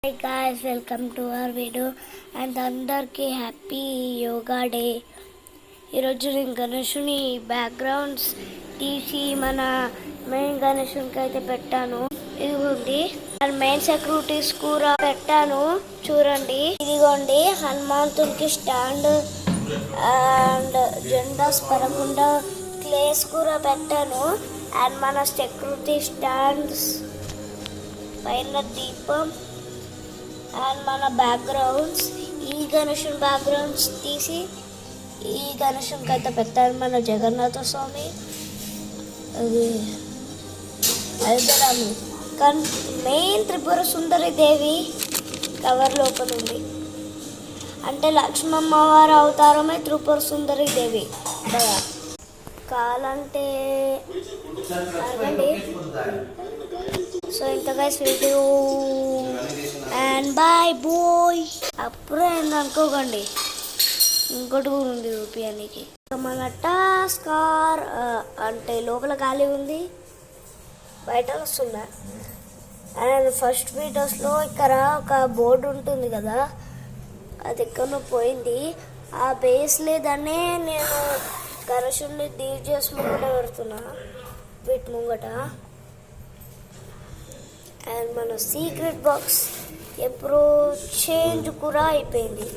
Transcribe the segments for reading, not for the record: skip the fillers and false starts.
Hi guys, welcome to our video and అందరికి happy yoga day. ఈరోజు నేను గణేషుని బ్యాక్గ్రౌండ్స్ తీసి మన మెయిన్ గణేషునికి అయితే పెట్టాను. ఇదిగోండి మెయిన్ సెక్యూరిటీస్ కూడా పెట్టాను చూడండి. ఇదిగోండి హనుమంతునికి స్టాండ్ అండ్ జెండాస్ పరకుండా క్లేస్ కూడా పెట్టాను. అండ్ మన సెక్యూరిటీ స్టాండ్స్ పైన దీపం అండ్ మన బ్యాక్గ్రౌండ్స్ ఈ గణేషుని బ్యాక్గ్రౌండ్స్ తీసి ఈ గణేషునికి అయితే పెట్టారు. మన జగన్నాథ స్వామి అది అయోధ్యరాము కానీ మెయిన్ త్రిపుర సుందరి దేవి కవర్ లోపల ఉంది. అంటే లక్ష్మమ్మ వారు అవతారమే త్రిపుర సుందరి దేవి కదా. కాలంటే సో ఇంత guys video and bye bye. అప్పుడే అనుకోకండి ఇంకోటి కూడా ఉంది చూపించడానికి. మన టాస్కార్ అంటే లోపల ఖాళీ ఉంది బయట వస్తుందా. అండ్ ఫస్ట్ వీడియోస్లో ఇక్కడ ఒక బోర్డు ఉంటుంది కదా అది ఎక్కడో పోయింది. ఆ బేస్ లేదనే నేను గణేషుని డీజేస్ ముంగట పెడుతున్నా వీటి ముంగట. అండ్ మన సీక్రెట్ బాక్స్ ఎప్పుడు చేంజ్ కూడా అయిపోయింది.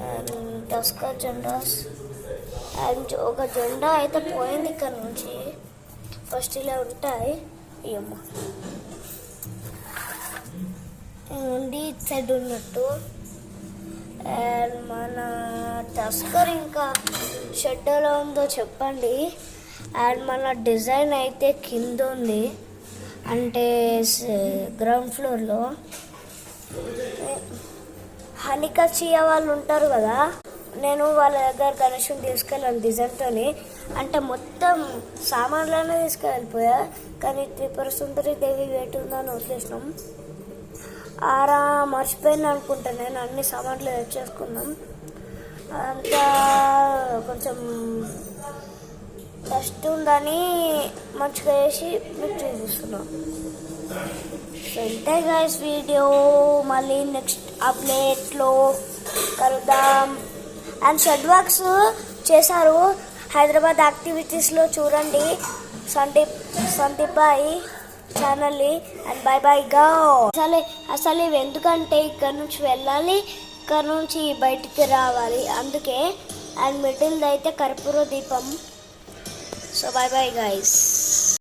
అండ్ టస్కర్ జెండాస్ అండ్ ఒక జెండా అయితే పోయింది ఇక్కడ నుంచి. ఫస్ట్ ఇలా ఉంటాయి ఏమో ఉండి ఇటు సైడ్ ఉన్నట్టు. అండ్ మన టస్కర్ ఇంకా షెడ్ ఎలా ఉందో చెప్పండి. అండ్ మన డిజైన్ అయితే కింద ఉంది అంటే గ్రౌండ్ ఫ్లోర్లో. హనికచియా వాళ్ళు ఉంటారు కదా, నేను వాళ్ళ దగ్గర గణేషుని తీసుకెళ్ళాను డిజైన్తో. అంటే మొత్తం సామాన్లనే తీసుకెళ్ళిపోయా కానీ త్రిపుర సుందరి దేవి వేటు ఉందని వదిలేసినాం. ఆరా మర్చిపోయింది అనుకుంటా, నేను అన్ని సామాన్లు తెచ్చేసుకున్నాం. అంతా కొంచెం డస్ట్ ఉందని మంచిగా వేసి మీకు చూపిస్తున్నాం. సో ఇంతే గైస్ వీడియో, మళ్ళీ నెక్స్ట్ అప్డేట్లో కలుద్దాం. అండ్ షెడ్ వర్క్స్ చేశారు హైదరాబాద్ యాక్టివిటీస్లో చూడండి సందీప్ బాయ్ ఛానల్ని. అండ్ బై బై గా. అసలు ఇవి ఎందుకంటే ఇక్కడ నుంచి వెళ్ళాలి, ఇక్కడ నుంచి బయటికి రావాలి అందుకే. అండ్ మిడిల్ అయితే కర్పూర దీపం. So bye bye guys.